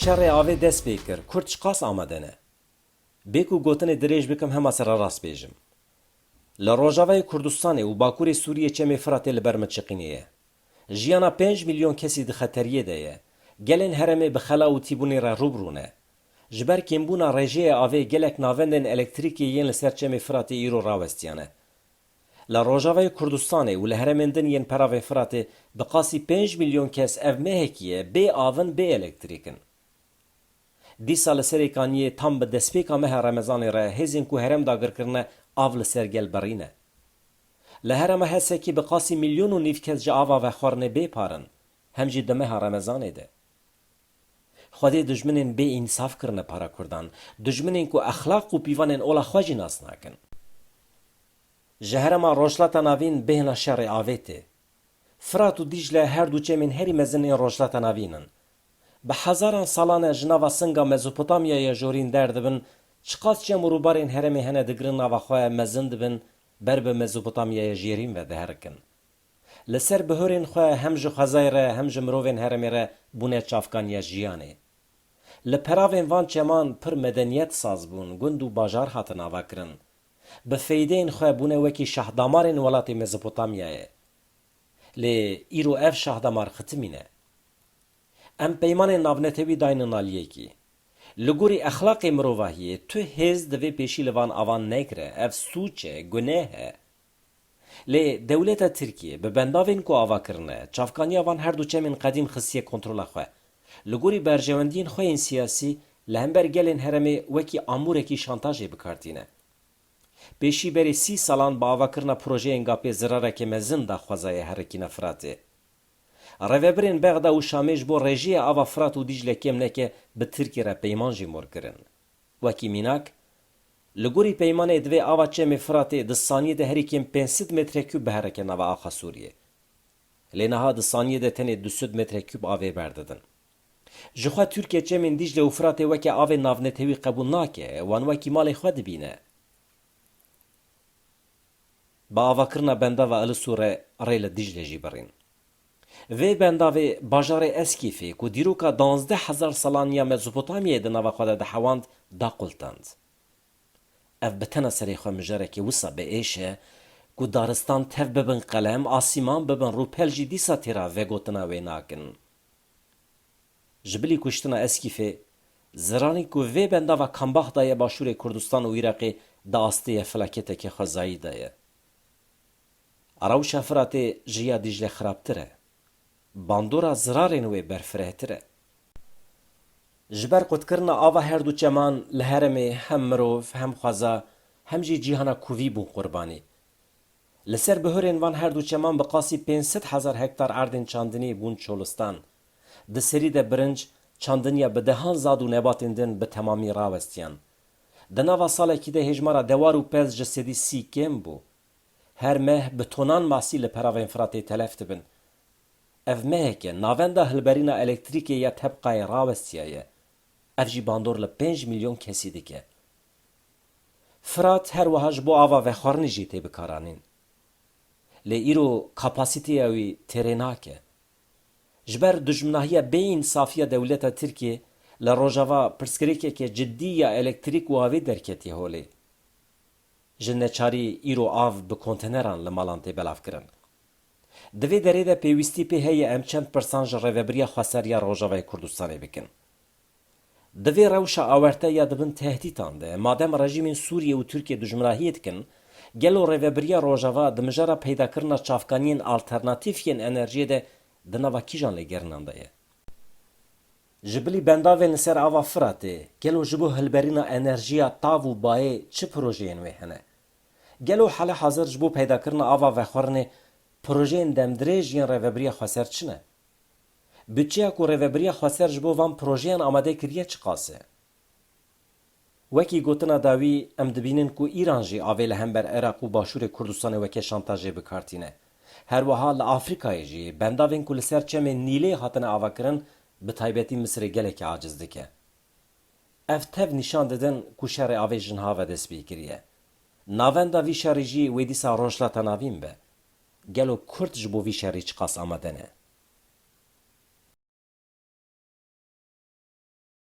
Şerê avê dest pê kir, Kurd ji qas amade ne. Bê ku gotinê dirêj bikim hema sera rast bêjim. Li Rojavayê Kurdistanê û Bakurê Sûriyê çemê Firatê li ber min çiqînîye. Jiyana 5 milyon kesî di xeteriyê de ye. Gelên herêmê bi xela û tîbûnê re rûbirû ne. Ji ber kêmbûna rêjeyê avê gelek navendên elektrîkê yên li ser çemê Firatê îro rawestiyane. Li Rojavayê Kurdistanê û li herêmên din yên peravê Firatê bi qasî 5 milyon kes ev mehekî ye bê avin bê elektrîkin. Dîsa li serê kaniyê tam bi destpêka meha Remezanê re hêzên ku herem dagirkirine av li ser gel berîne. Li herema Hesekê bi qasî milyon û nîv kes ji ava vexwarinê bê parin, hem jî di meha Remezanê de. Xwedê dijminên bê însaf kirine para Kurdan, dijminên ku exlaq û pîvanên ola xwe jî nas nakin. Ji herema Rojhilata Navîn bêhna şerê avê tê. Firat û Dîcle her du çemên herî mezin ên Rojhilata Navîn in. Bi hezaran salan e ji nava singa Mezopotamyayê jorîn derdibin, çiqas çem û rûbarên herêmê hene digirin nava xwe mezin dibin, ber bi Mezopotamyayê jêrîn ve diherikin. Li ser bihorên xwe hem ji xwezayê re hem ji mirovên herêmê re bûne çavkaniya jiyanê. Li peravên van çeman pir medeniyet saz bûn, gund û bajar hatin avakirin. Bi feydeyên xwe bûne wekî şahdamarên welatê Mezopotamyayê. Lê îro ev şahdamar xitimî ne. Em peymanên navnetewî daynin aliyekî. Li gorî exlaqê mirovahiyê tu hêz divê pêşî li van avan nekire, ev sûç e, guneh e. Lê dewleta Tirkiye bi bendavên ku ava kirine, çavkaniya van her du çemên qedîm xisiye kontrola xwe. Li gorî berjewendiyên xwe yên siyasî, li hember gelên herêmê wekî amûrekî şantajê bikartîne. Pêşî berê 30 salan bi avakirina projeyên gapê zirarekê mezin da xwezaya herikîna Firatê. Rêvebirên Bexda û Şamê ji bo rêjeya ava Firat û Dîcle kêm neke bi Tirkiye re peyman jî mor kirin. Wekî mînak, li gorî peymanê divê ava çemê Firatê di saniyê de herî kêm 500 metrekûb biherike nava axa Sûriyê. Lê niha di saniyê de tenê 200 metrekûb avê berdidin. Ji xwe Tirkiye çemên Dîcle û Firatê weke avê navnetewî qebûl nake, wan wekî malê xwe dibîne. Bi avakirina bendava Ilisû re rê li Dîcle jî birîn. Vê bendavê bajarê Eskîfê ku dîroka 12,000 salan ya Mezopotamyayê di nava xwe de dihewand daqultand. Ev bi tena serê xwe mijarekê wisa biêş e ku daristan tev bibin qelem, asîman bibin rûpel jî dîsa têra vegotina wê nakin. Ji bilî kuştina Eskîfê, ziranî ku vê bendava Kambaxda ye başûrê Kurdistan û Iraqê di astêye felaketekê xwezayî de ye. Arewşa Firatê ji ya Dîcle xirabtir e. Bandora zirarên wê berfirehtir e. Ji ber qutkirina ava her du çeman li herêmê hem mirov, hem xweza, hem jî cîhana kuvî bûn qurbanî. Li ser bihorên van her du çeman bi qasî 500,000 hektar erdên çandinî bûn çolistan. Di serî de birinc, çandiniya bi dehan zad û nebatên din bi temamî rawestiyan. Di nava salekî de hêjmara dewar û pez ji sedî 30 kêm bû. Her meh bi tonan masî li peravên Firatê telef dibin. Ev meheke navenda hilberîna elektrîkê ya tebqayê rawestiye ye. Ev jî bandor li 5 milyon kesî dike. Firat her wiha ji bo ava vexwarinê jî tê bikaranîn. Lê îro kapasîteya wî têrê nake. Ji ber dijminahiya bêînsafiya dewleta Tirkiye, li Rojava pirsgirêkeke ciddî ya elektrîk û avê derketiye holê. Ji neçarî îro av bi konteneran li malan tê belavkirin. Di vê derê de pêwîstî pê heye em çend pirsan ji rêveberiya xweseriya Rojavayê Kurdistanê bikin. Di vê rewşa awerte ya dibin tehdîtan de, madem rejîmên Sûriye û Tirkiye dijminahiyê dikin, gelo rêveberiya Rojava di mijara peydakirina çavkaniyên alternatîf yên enerjiyê de di nava kîjan lêgerinan de ye. Ji bilî bendavên li ser ava Firatê, gelo ji bo hilberîna enerjiya tav û bayê çi projeyên wê hene? Gelo hele hazir ji bo peydakirina ava vexwarinê projeyên demdirêj yên rêveberiya xweser çi ne? Bütçeya ku rêveberiya xweser ji bo van projeyan amade kiriye çi qas e? Wekî gotina dawî em dibînin ku Îran jî avê li hember Iraq û başûrê Kurdistanê weke şantajê bikartîne. Her wiha li Afrikayê jî bendavên ku li ser çemên Nîlê hatine avakirin bi taybetî Misrê gelekî aciz dike. Ev tev nîşan didin ku şerê avê ji niha ve dest pê kiriye. Navenda vî şerê jî wê dîsa Rojhilata Navîn be. Gelo Kurd ji bo vî şerê çi qas amade ne?